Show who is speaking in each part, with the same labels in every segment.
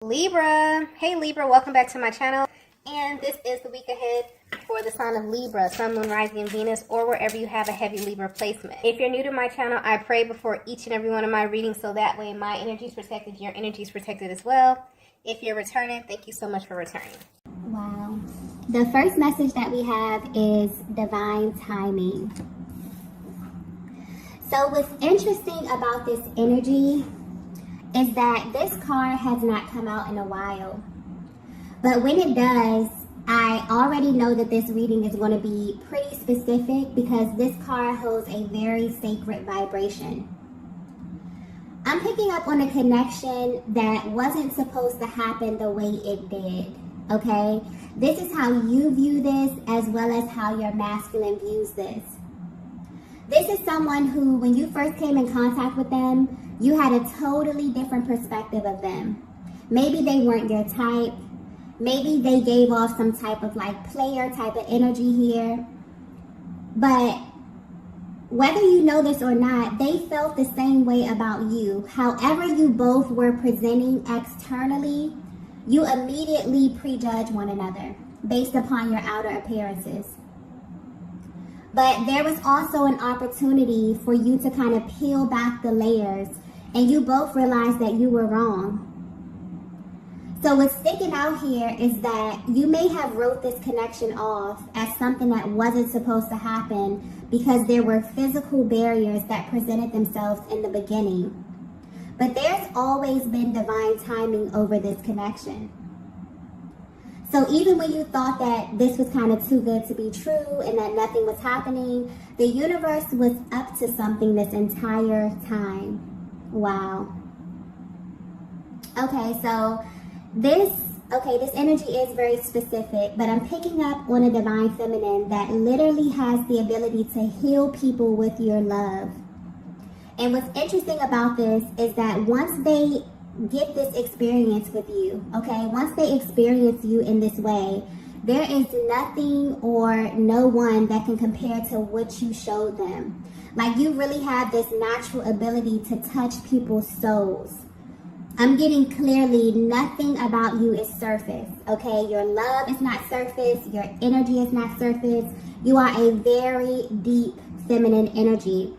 Speaker 1: Libra. Hey Libra, welcome back to my channel. And this is the week ahead for the sign of Libra, Sun, Moon, Rising, and Venus, or wherever you have a heavy Libra placement. If you're new to my channel, I pray before each and every one of my readings so that way my energy is protected, your energy is protected as well. If you're returning, thank you so much for returning.
Speaker 2: Wow. The first message that we have is divine timing. So what's interesting about this energy is that this card has not come out in a while. But when it does, I already know that this reading is going to be pretty specific because this card holds a very sacred vibration. I'm picking up on a connection that wasn't supposed to happen the way it did, okay? This is how you view this as well as how your masculine views this. This is someone who, when you first came in contact with them, you had a totally different perspective of them. Maybe they weren't your type. Maybe they gave off some type of like player type of energy here. But whether you know this or not, they felt the same way about you. However you both were presenting externally, you immediately prejudge one another based upon your outer appearances. But there was also an opportunity for you to kind of peel back the layers and you both realized that you were wrong. So what's sticking out here is that you may have wrote this connection off as something that wasn't supposed to happen because there were physical barriers that presented themselves in the beginning. But there's always been divine timing over this connection. So even when you thought that this was kind of too good to be true and that nothing was happening, the universe was up to something this entire time. Wow. Okay, so this energy is very specific, but I'm picking up on a divine feminine that literally has the ability to heal people with your love. And what's interesting about this is that once they get this experience with you, okay, once they experience you in this way, there is nothing or no one that can compare to what you showed them. Like, you really have this natural ability to touch people's souls. I'm getting clearly nothing about you is surface, okay? Your love is not surface. Your energy is not surface. You are a very deep feminine energy.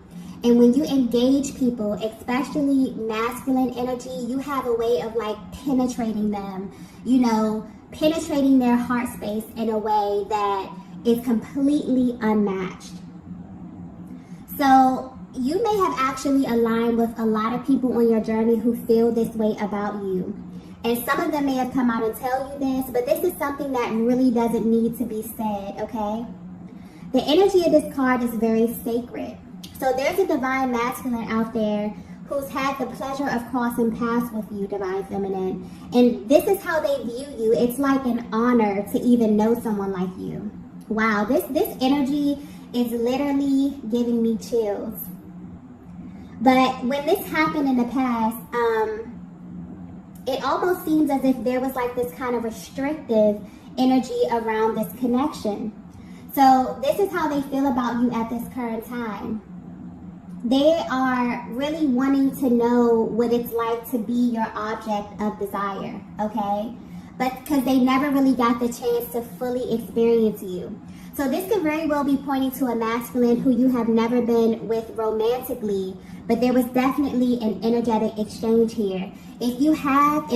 Speaker 2: And when you engage people, especially masculine energy, you have a way of like penetrating them, you know, penetrating their heart space in a way that is completely unmatched. So you may have actually aligned with a lot of people on your journey who feel this way about you. And some of them may have come out and tell you this, but this is something that really doesn't need to be said, okay? The energy of this card is very sacred. So there's a divine masculine out there who's had the pleasure of crossing paths with you, divine feminine. And this is how they view you. It's like an honor to even know someone like you. Wow, this energy is literally giving me chills. But when this happened in the past, it almost seems as if there was like this kind of restrictive energy around this connection. So this is how they feel about you at this current time. They are really wanting to know what it's like to be your object of desire, okay? But because they never really got the chance to fully experience you. So this could very well be pointing to a masculine who you have never been with romantically, but there was definitely an energetic exchange here. If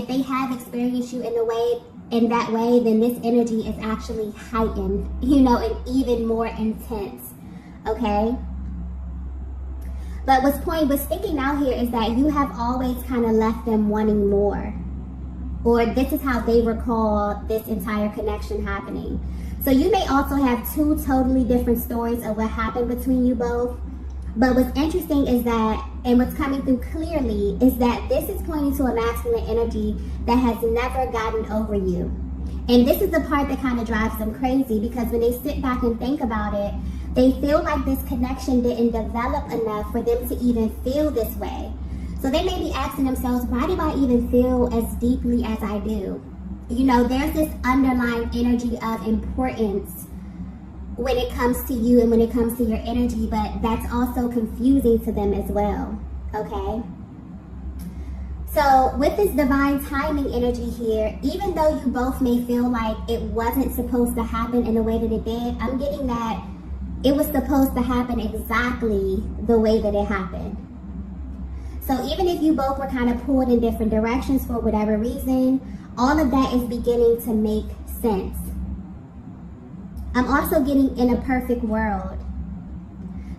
Speaker 2: they have experienced you in that way, then this energy is actually heightened, you know, and even more intense, okay? But what's sticking out here is that you have always kind of left them wanting more. Or this is how they recall this entire connection happening. So you may also have two totally different stories of what happened between you both. But what's interesting is that, and what's coming through clearly, is that this is pointing to a masculine energy that has never gotten over you. And this is the part that kind of drives them crazy, because when they sit back and think about it, they feel like this connection didn't develop enough for them to even feel this way. So they may be asking themselves, why do I even feel as deeply as I do? You know, there's this underlying energy of importance when it comes to you and when it comes to your energy, but that's also confusing to them as well, okay? So with this divine timing energy here, even though you both may feel like it wasn't supposed to happen in the way that it did, I'm getting that it was supposed to happen exactly the way that it happened. So even if you both were kind of pulled in different directions for whatever reason, all of that is beginning to make sense. I'm also getting in a perfect world.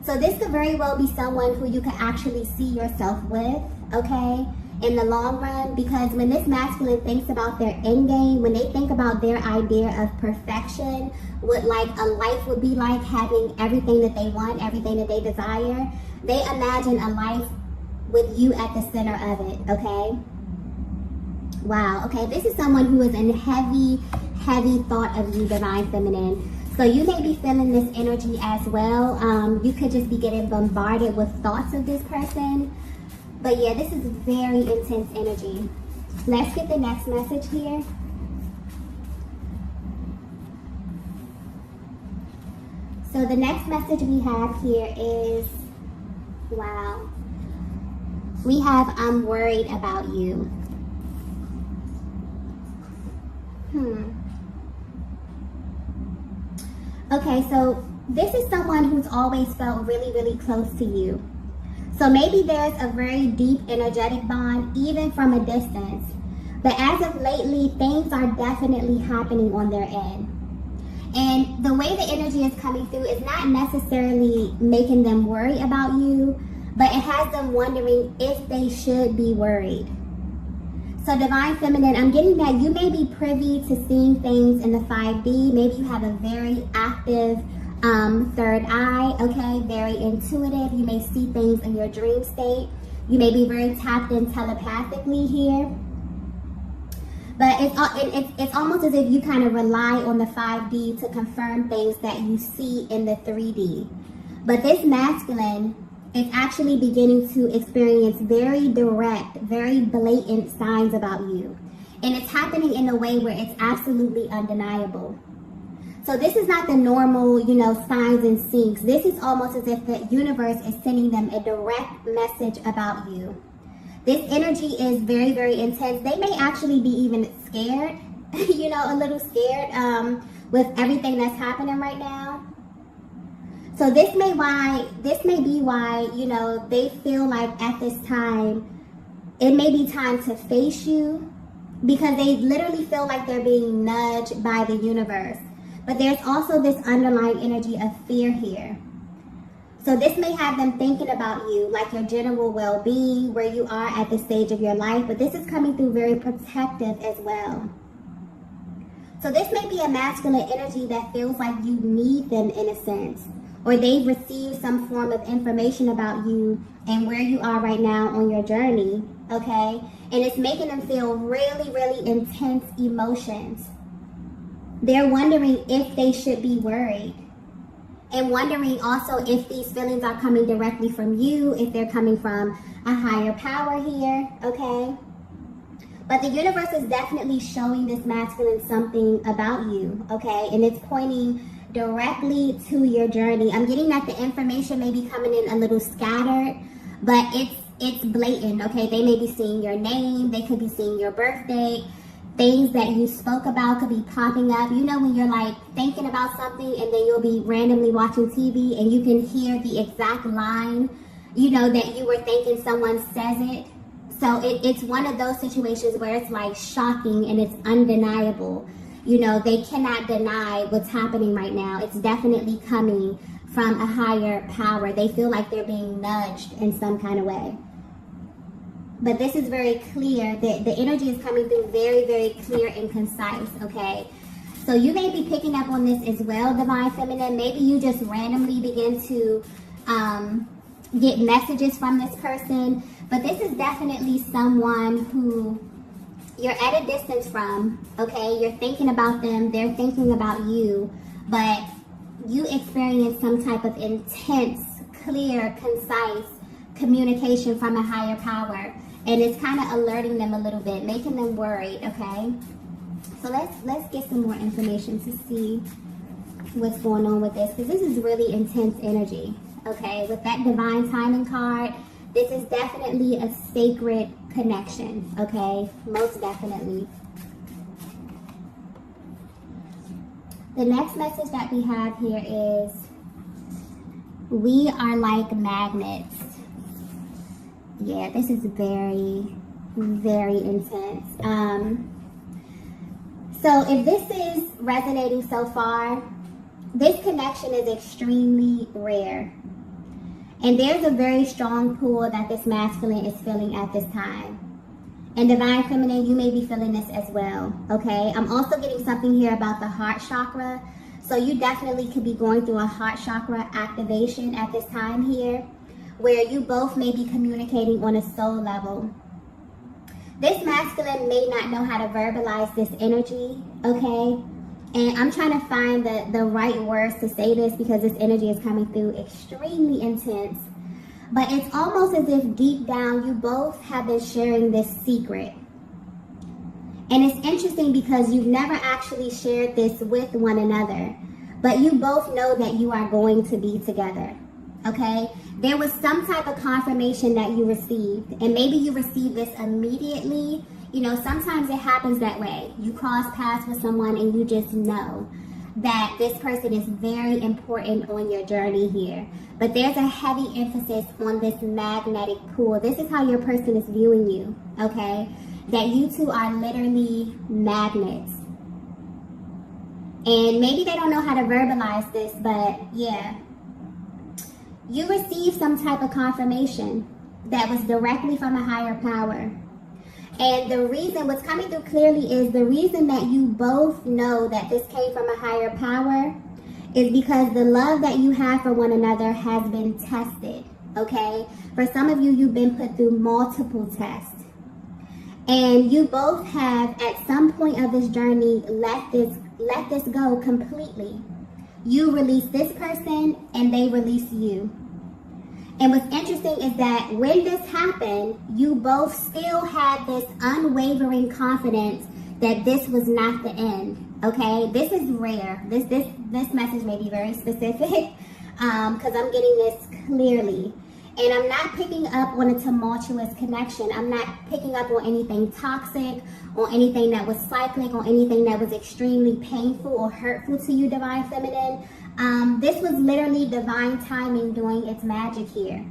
Speaker 2: So this could very well be someone who you could actually see yourself with, okay, in the long run, because when this masculine thinks about their end game, when they think about their idea of perfection, what like a life would be like, having everything that they want, everything that they desire, they imagine a life with you at the center of it, okay? Wow, okay, this is someone who is in heavy thought of you, divine feminine. So you may be feeling this energy as well. You could just be getting bombarded with thoughts of this person. But yeah, this is very intense energy. Let's get the next message here. So the next message we have here is, wow. We have, I'm worried about you. Okay, so this is someone who's always felt really close to you. So maybe there's a very deep energetic bond, even from a distance. But as of lately, things are definitely happening on their end. And the way the energy is coming through is not necessarily making them worry about you, but it has them wondering if they should be worried. So divine feminine, I'm getting that you may be privy to seeing things in the 5D. Maybe you have a very active third eye, okay, very intuitive. You may see things in your dream state. You may be very tapped in telepathically here. But it's almost as if you kind of rely on the 5D to confirm things that you see in the 3D. But this masculine is actually beginning to experience very direct, very blatant signs about you. And it's happening in a way where it's absolutely undeniable. So this is not the normal, signs and syncs. This is almost as if the universe is sending them a direct message about you. This energy is very intense. They may actually be even scared, a little scared with everything that's happening right now. So this may be why, they feel like at this time, it may be time to face you, because they literally feel like they're being nudged by the universe. But there's also this underlying energy of fear here. So this may have them thinking about you, like your general well-being, where you are at this stage of your life, but this is coming through very protective as well. So this may be a masculine energy that feels like you need them in a sense, or they've received some form of information about you and where you are right now on your journey, okay? And it's making them feel really intense emotions. They're wondering if they should be worried, and wondering also if these feelings are coming directly from you, if they're coming from a higher power here, okay? But the universe is definitely showing this masculine something about you, okay? And it's pointing directly to your journey. I'm getting that the information may be coming in a little scattered, but it's blatant, okay? They may be seeing your name, they could be seeing your birthday, things that you spoke about could be popping up. When you're like thinking about something and then you'll be randomly watching TV and you can hear the exact line, that you were thinking someone says it. So it's one of those situations where it's like shocking and it's undeniable. They cannot deny what's happening right now. It's definitely coming from a higher power. They feel like they're being nudged in some kind of way. But this is very clear. The energy is coming through very clear and concise, okay? So you may be picking up on this as well, divine feminine. Maybe you just randomly begin to get messages from this person. But this is definitely someone who you're at a distance from, okay? You're thinking about them. They're thinking about you. But you experience some type of intense, clear, concise communication from a higher power. And it's kind of alerting them a little bit, making them worried, okay? So let's get some more information to see what's going on with this, because this is really intense energy, okay? With that divine timing card, this is definitely a sacred connection, okay? Most definitely. The next message that we have here is, we are like magnets. Yeah, this is very, very intense. So if this is resonating so far, this connection is extremely rare. And there's a very strong pull that this masculine is feeling at this time. And Divine Feminine, you may be feeling this as well, okay? I'm also getting something here about the heart chakra. So you definitely could be going through a heart chakra activation at this time here, where you both may be communicating on a soul level. This masculine may not know how to verbalize this energy, okay? And I'm trying to find the right words to say this because this energy is coming through extremely intense. But it's almost as if deep down you both have been sharing this secret. And it's interesting because you've never actually shared this with one another. But you both know that you are going to be together, okay? There was some type of confirmation that you received. And maybe you received this immediately. You know, sometimes it happens that way. You cross paths with someone and you just know that this person is very important on your journey here. But there's a heavy emphasis on this magnetic pull. This is how your person is viewing you, okay? That you two are literally magnets. And maybe they don't know how to verbalize this, but yeah. You received some type of confirmation that was directly from a higher power. And the reason, what's coming through clearly is the reason that you both know that this came from a higher power is because the love that you have for one another has been tested, okay? For some of you, you've been put through multiple tests. And you both have, at some point of this journey, let this go completely. You release this person and they release you. And what's interesting is that when this happened, you both still had this unwavering confidence that this was not the end, okay? This is rare. This message may be very specific because I'm getting this clearly. And I'm not picking up on a tumultuous connection. I'm not picking up on anything toxic, or anything that was cyclic, or anything that was extremely painful or hurtful to you, Divine Feminine. This was literally divine timing doing its magic here.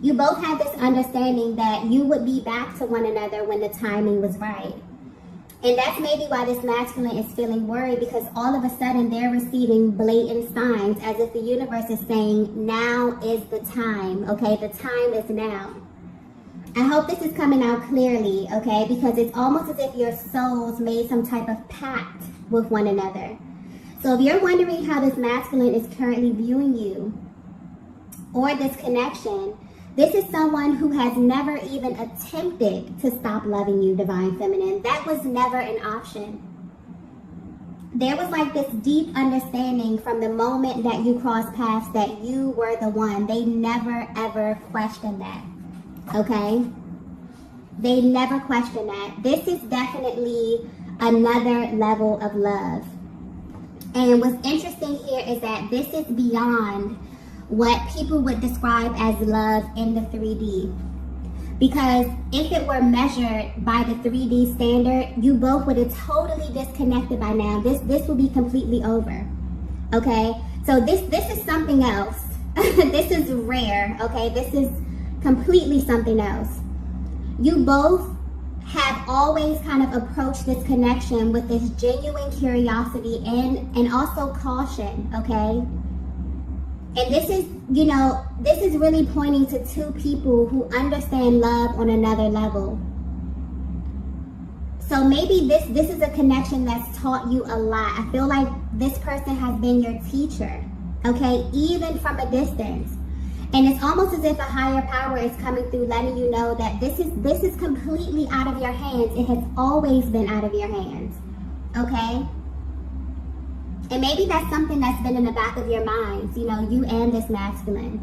Speaker 2: You both had this understanding that you would be back to one another when the timing was right. And that's maybe why this masculine is feeling worried, because all of a sudden they're receiving blatant signs as if the universe is saying, now is the time, okay? The time is now. I hope this is coming out clearly, okay? Because it's almost as if your souls made some type of pact with one another. So if you're wondering how this masculine is currently viewing you or this connection, this is someone who has never even attempted to stop loving you, Divine Feminine. That was never an option. There was like this deep understanding from the moment that you crossed paths that you were the one. They never ever questioned that, okay? They never questioned that. This is definitely another level of love. And what's interesting here is that this is beyond what people would describe as love in the 3D. Because if it were measured by the 3D standard, you both would have totally disconnected by now. This would be completely over, okay? So this is something else. This is rare, okay? This is completely something else. You both have always kind of approached this connection with this genuine curiosity and also caution, okay? And this is, you know, this is really pointing to two people who understand love on another level. So maybe this is a connection that's taught you a lot. I feel like this person has been your teacher, okay, even from a distance. And it's almost as if a higher power is coming through, letting you know that this is completely out of your hands. It has always been out of your hands, okay? And maybe that's something that's been in the back of your minds, you know, you and this masculine.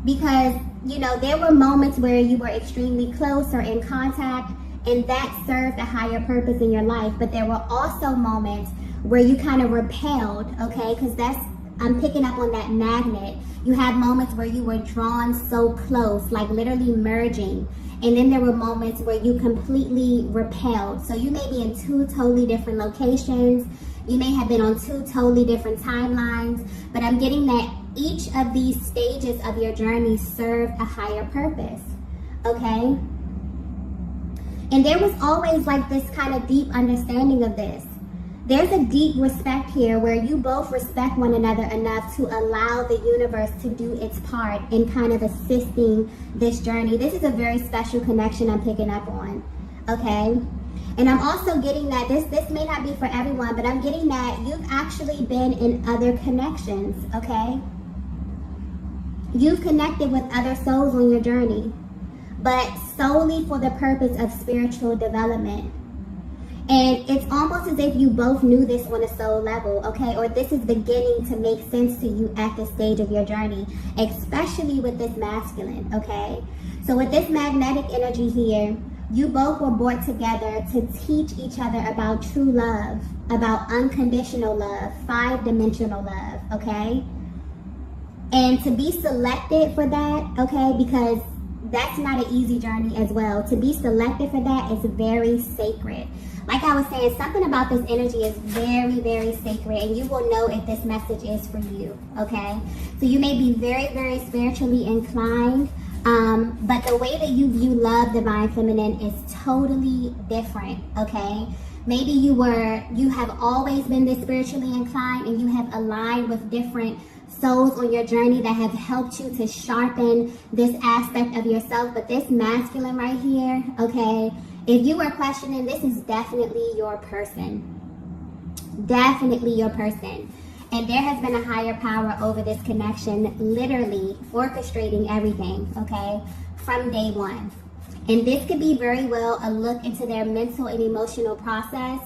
Speaker 2: Because, you know, there were moments where you were extremely close or in contact, and that served a higher purpose in your life. But there were also moments where you kind of repelled, okay? Because that's I'm picking up on that magnet. You had moments where you were drawn so close, like literally merging. And then there were moments where you completely repelled. So you may be in two totally different locations. You may have been on two totally different timelines. But I'm getting that each of these stages of your journey serve a higher purpose. Okay? And there was always like this kind of deep understanding of this. There's a deep respect here where you both respect one another enough to allow the universe to do its part in kind of assisting this journey. This is a very special connection I'm picking up on, okay? And I'm also getting that this may not be for everyone, but I'm getting that you've actually been in other connections, okay? You've connected with other souls on your journey, but solely for the purpose of spiritual development. And it's almost as if you both knew this on a soul level, okay? Or this is beginning to make sense to you at this stage of your journey, especially with this masculine, okay? So with this magnetic energy here, you both were brought together to teach each other about true love, about unconditional love, 5-dimensional love, okay? And to be selected for that, okay, because that's not an easy journey as well. To be selected for that is very sacred. Like I was saying, something about this energy is very, very sacred, and you will know if this message is for you, okay? So you may be very, very spiritually inclined, but the way that you view love, divine feminine, is totally different, okay? Maybe you have always been this spiritually inclined, and you have aligned with different souls on your journey that have helped you to sharpen this aspect of yourself. But this masculine right here, okay, if you were questioning, this is definitely your person. Definitely your person. And there has been a higher power over this connection, literally orchestrating everything, okay, from day one. And this could be very well a look into their mental and emotional process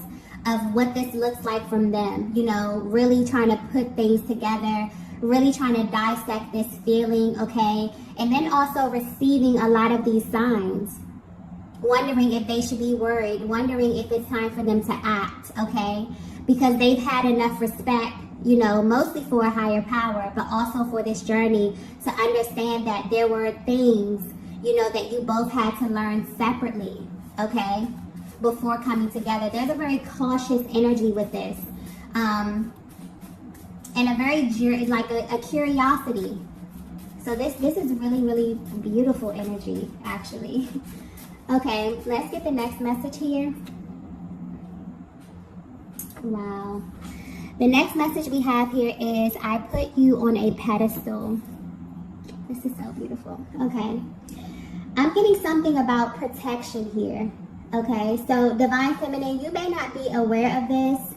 Speaker 2: of what this looks like from them. You know, really trying to put things together, really trying to dissect this feeling, okay? And then also receiving a lot of these signs. Wondering if they should be worried, wondering if it's time for them to act, okay? Because they've had enough respect, you know, mostly for a higher power, but also for this journey to understand that there were things, you know, that you both had to learn separately, okay, before coming together. There's a very cautious energy with this, and a very, like a curiosity. So this is really, really beautiful energy, actually. Okay, let's get the next message here. Wow. The next message we have here is, I put you on a pedestal. This is so beautiful. Okay. I'm getting something about protection here. Okay, so divine feminine, you may not be aware of this,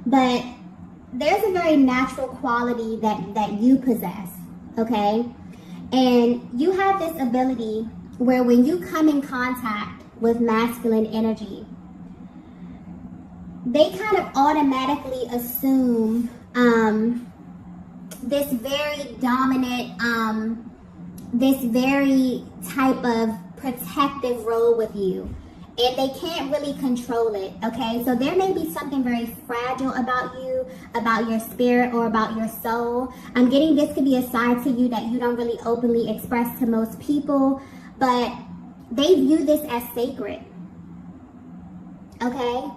Speaker 2: but there's a very natural quality that you possess. Okay, and you have this ability where when you come in contact with masculine energy, they kind of automatically assume this very dominant, this very type of protective role with you. And they can't really control it, okay? So there may be something very fragile about you, about your spirit, or about your soul. I'm getting this could be a side to you that you don't really openly express to most people, but they view this as sacred, okay?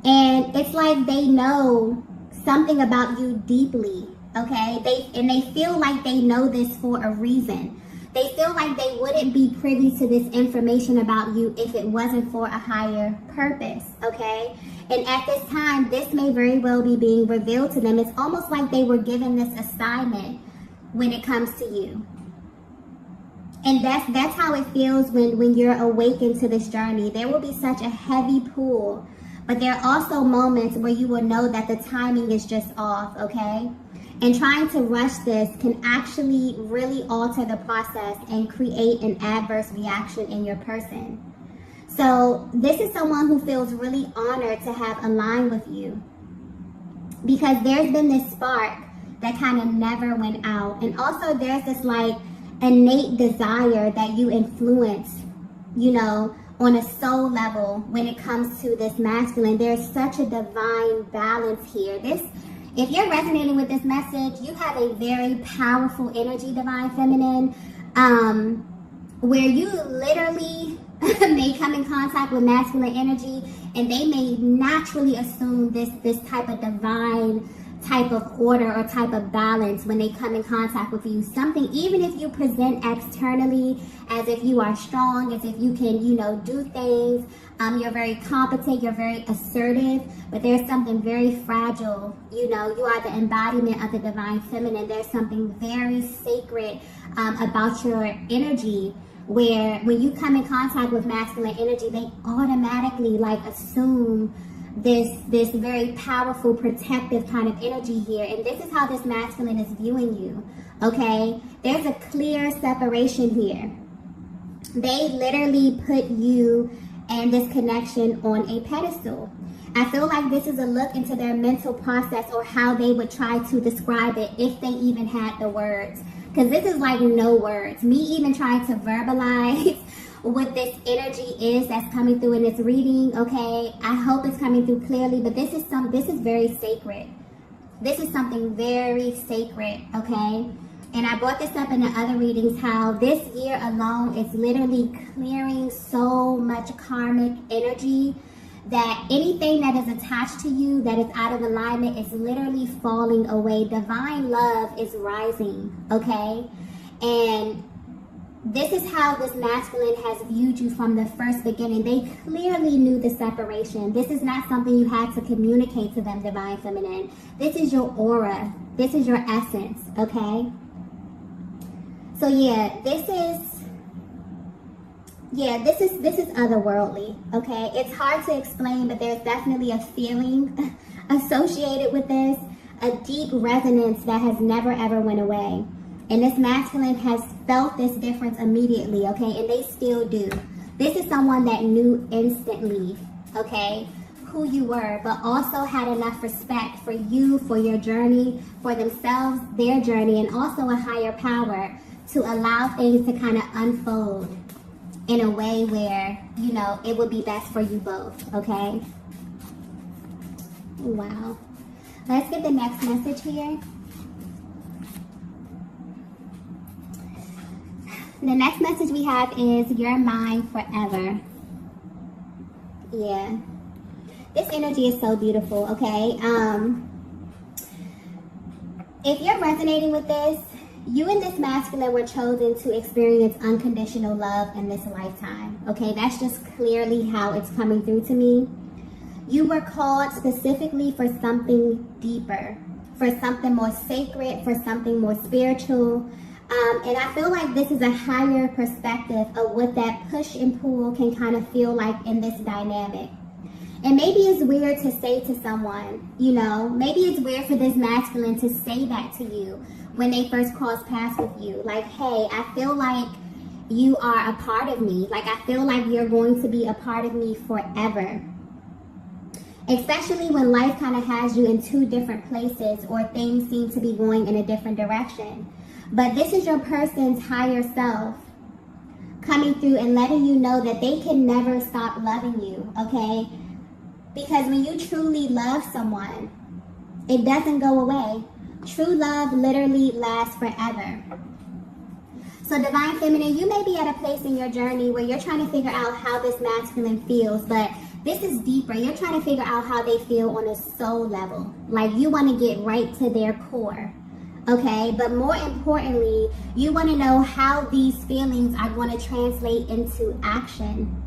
Speaker 2: And it's like they know something about you deeply, okay? They feel like they know this for a reason. They feel like they wouldn't be privy to this information about you if it wasn't for a higher purpose, okay? And at this time, this may very well be being revealed to them. It's almost like they were given this assignment when it comes to you. And that's how it feels when you're awakened to this journey. There will be such a heavy pull, but there are also moments where you will know that the timing is just off, okay? And trying to rush this can actually really alter the process and create an adverse reaction in your person. So this is someone who feels really honored to have aligned with you, because there's been this spark that kind of never went out. And also there's this like innate desire that you influence, you know, on a soul level when it comes to this masculine. There's such a divine balance here. This If you're resonating with this message, you have a very powerful energy, Divine Feminine, where you literally may come in contact with masculine energy, and they may naturally assume this type of divine type of order or type of balance when they come in contact with you. Something, even if you present externally as if you are strong, as if you can, do things, you're very competent, you're very assertive, but there's something very fragile. You are the embodiment of the Divine Feminine. There's something very sacred about your energy, where when you come in contact with masculine energy, they automatically assume this very powerful protective kind of energy here, and this is how this masculine is viewing you. Okay, there's a clear separation here. They literally put you and this connection on a pedestal. I feel like this is a look into their mental process, or how they would try to describe it if they even had the words, because this is no words. Me even trying to verbalize what this energy is that's coming through in this reading, okay? I hope it's coming through clearly, but this is very sacred. This is something very sacred, okay? And I brought this up in the other readings, how this year alone is literally clearing so much karmic energy, that anything that is attached to you that is out of alignment is literally falling away. Divine love is rising, okay? And this is how this masculine has viewed you from the first beginning. They clearly knew the separation. This is not something you had to communicate to them, Divine Feminine. This is your aura. This is your essence, okay? So this is otherworldly, okay? It's hard to explain, but there's definitely a feeling associated with this, a deep resonance that has never ever went away. And this masculine has felt this difference immediately, okay? And they still do. This is someone that knew instantly, okay, who you were, but also had enough respect for you, for your journey, for themselves, their journey, and also a higher power to allow things to kind of unfold in a way where, it would be best for you both, okay? Wow. Let's get the next message here. The next message we have is, you're mine forever. Yeah. This energy is so beautiful, okay? If you're resonating with this, you and this masculine were chosen to experience unconditional love in this lifetime, okay? That's just clearly how it's coming through to me. You were called specifically for something deeper, for something more sacred, for something more spiritual. And I feel like this is a higher perspective of what that push and pull can kind of feel like in this dynamic. And maybe it's weird to say to someone, maybe it's weird for this masculine to say that to you when they first cross paths with you. Like, hey, I feel like you are a part of me. Like, I feel like you're going to be a part of me forever. Especially when life kind of has you in two different places, or things seem to be going in a different direction. But this is your person's higher self coming through and letting you know that they can never stop loving you, okay? Because when you truly love someone, it doesn't go away. True love literally lasts forever. So Divine Feminine, you may be at a place in your journey where you're trying to figure out how this masculine feels, but this is deeper. You're trying to figure out how they feel on a soul level. Like, you want to get right to their core. Okay, but more importantly, you want to know how these feelings are going to translate into action.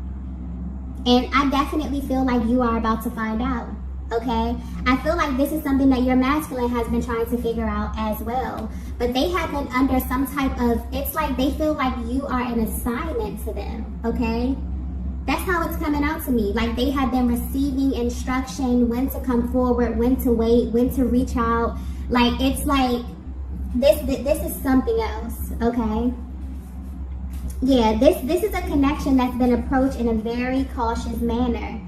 Speaker 2: And I definitely feel like you are about to find out. Okay, I feel like this is something that your masculine has been trying to figure out as well. But they have been under some type of, it's like they feel like you are an assignment to them. Okay, that's how it's coming out to me. Like, they have been receiving instruction, when to come forward, when to wait, when to reach out. Like, it's like, this is something else, okay? Yeah, this is a connection that's been approached in a very cautious manner.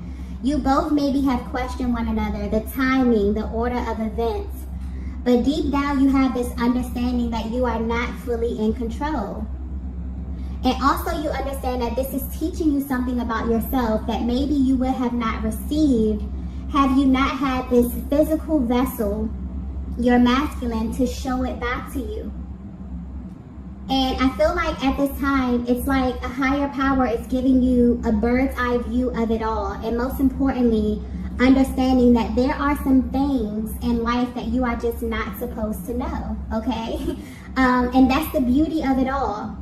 Speaker 2: You both maybe have questioned one another, the timing, the order of events. But deep down, you have this understanding that you are not fully in control. And also you understand that this is teaching you something about yourself that maybe you would have not received had you not had this physical vessel your masculine to show it back to you. And I feel like at this time, it's like a higher power is giving you a bird's eye view of it all. And most importantly, understanding that there are some things in life that you are just not supposed to know, okay? And that's the beauty of it all.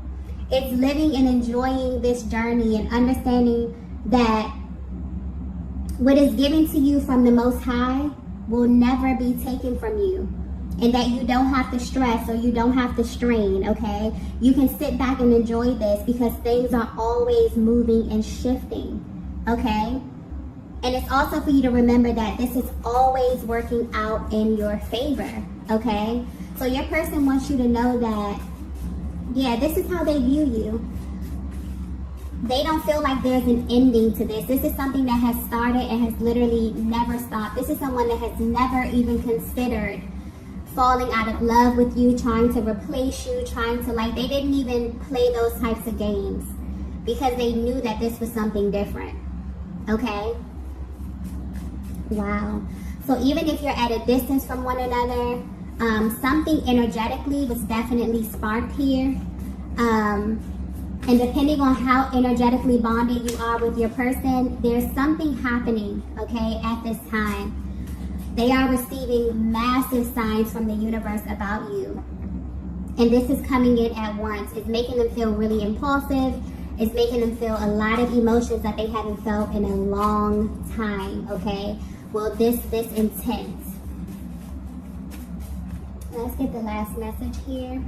Speaker 2: It's living and enjoying this journey and understanding that what is given to you from the Most High will never be taken from you. And that you don't have to stress or you don't have to strain, okay? You can sit back and enjoy this because things are always moving and shifting, okay? And it's also for you to remember that this is always working out in your favor, okay? So your person wants you to know that, yeah, this is how they view you. They don't feel like there's an ending to this. This is something that has started and has literally never stopped. This is someone that has never even considered falling out of love with you, trying to replace you, trying to, like, they didn't even play those types of games because they knew that this was something different, okay? Wow. So even if you're at a distance from one another, something energetically was definitely sparked here. And depending on how energetically bonded you are with your person, there's something happening, okay, at this time. They are receiving massive signs from the universe about you. And this is coming in at once. It's making them feel really impulsive. It's making them feel a lot of emotions that they haven't felt in a long time, okay? Well, this intense. Let's get the last message here.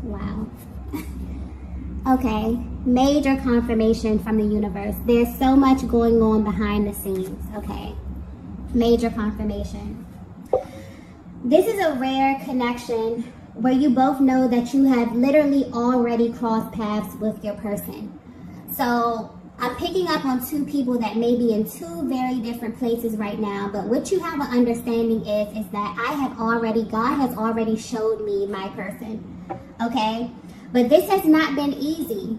Speaker 2: Wow. Okay, major confirmation from the universe. There's so much going on behind the scenes, okay? Major confirmation. This is a rare connection where you both know that you have literally already crossed paths with your person. So I'm picking up on two people that may be in two very different places right now, but what you have an understanding is that God has already showed me my person, okay? But this has not been easy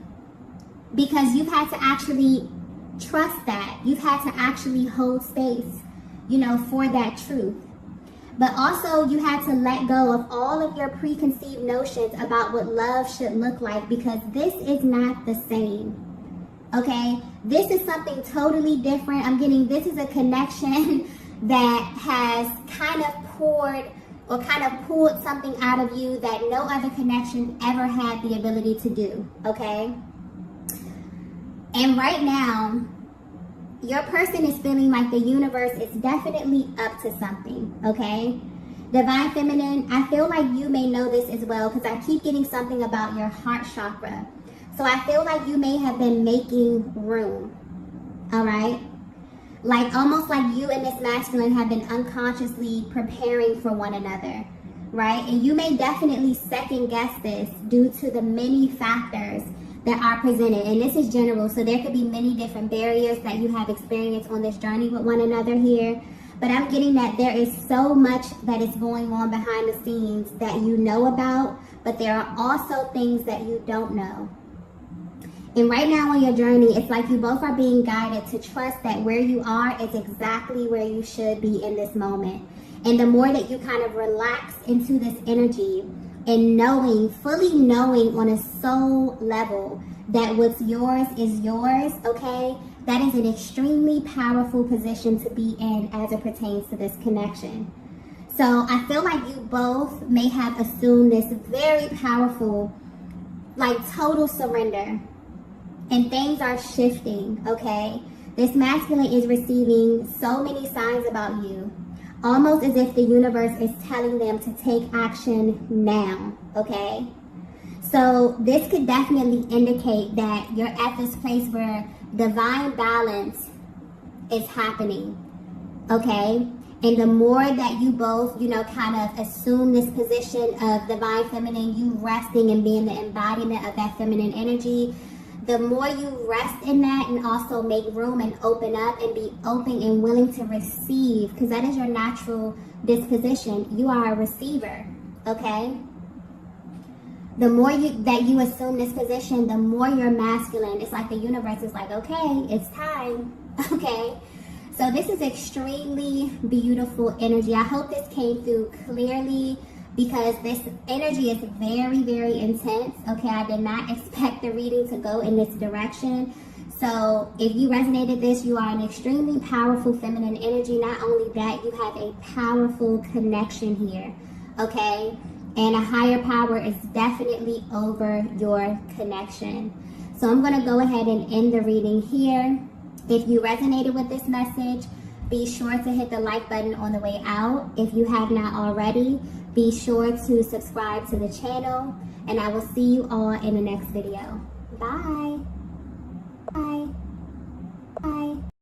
Speaker 2: because you've had to actually trust that. You've had to actually hold space, you know, for that truth. But also you had to let go of all of your preconceived notions about what love should look like because this is not the same. Okay? This is something totally different. This is a connection that has kind of pulled something out of you that no other connection ever had the ability to do. Okay? And right now, your person is feeling like the universe is definitely up to something, okay? Divine Feminine, I feel like you may know this as well because I keep getting something about your heart chakra. So I feel like you may have been making room, all right? Like almost like you and this masculine have been unconsciously preparing for one another, right? And you may definitely second guess this due to the many factors that are presented. And this is general, so there could be many different barriers that you have experienced on this journey with one another here. But I'm getting that there is so much that is going on behind the scenes that you know about, but there are also things that you don't know. And right now on your journey, it's like you both are being guided to trust that where you are is exactly where you should be in this moment. And the more that you kind of relax into this energy and fully knowing on a soul level that what's yours is yours, okay? That is an extremely powerful position to be in as it pertains to this connection. So I feel like you both may have assumed this very powerful, like total surrender. And things are shifting, okay? This masculine is receiving so many signs about you, almost as if the universe is telling them to take action now, okay? So this could definitely indicate that you're at this place where divine balance is happening, okay? And the more that you both, kind of assume this position of divine feminine, you resting and being the embodiment of that feminine energy, the more you rest in that and also make room and open up and be open and willing to receive, because that is your natural disposition. You are a receiver, okay? The more that you assume this position, the more you're masculine. It's like the universe is like, okay, it's time, okay? So this is extremely beautiful energy. I hope this came through clearly because this energy is very, very intense. Okay, I did not expect the reading to go in this direction. So if you resonated this, you are an extremely powerful feminine energy. Not only that, you have a powerful connection here. Okay, and a higher power is definitely over your connection. So I'm going to go ahead and end the reading here. If you resonated with this message, be sure to hit the like button on the way out. If you have not already, be sure to subscribe to the channel, and I will see you all in the next video. Bye. Bye.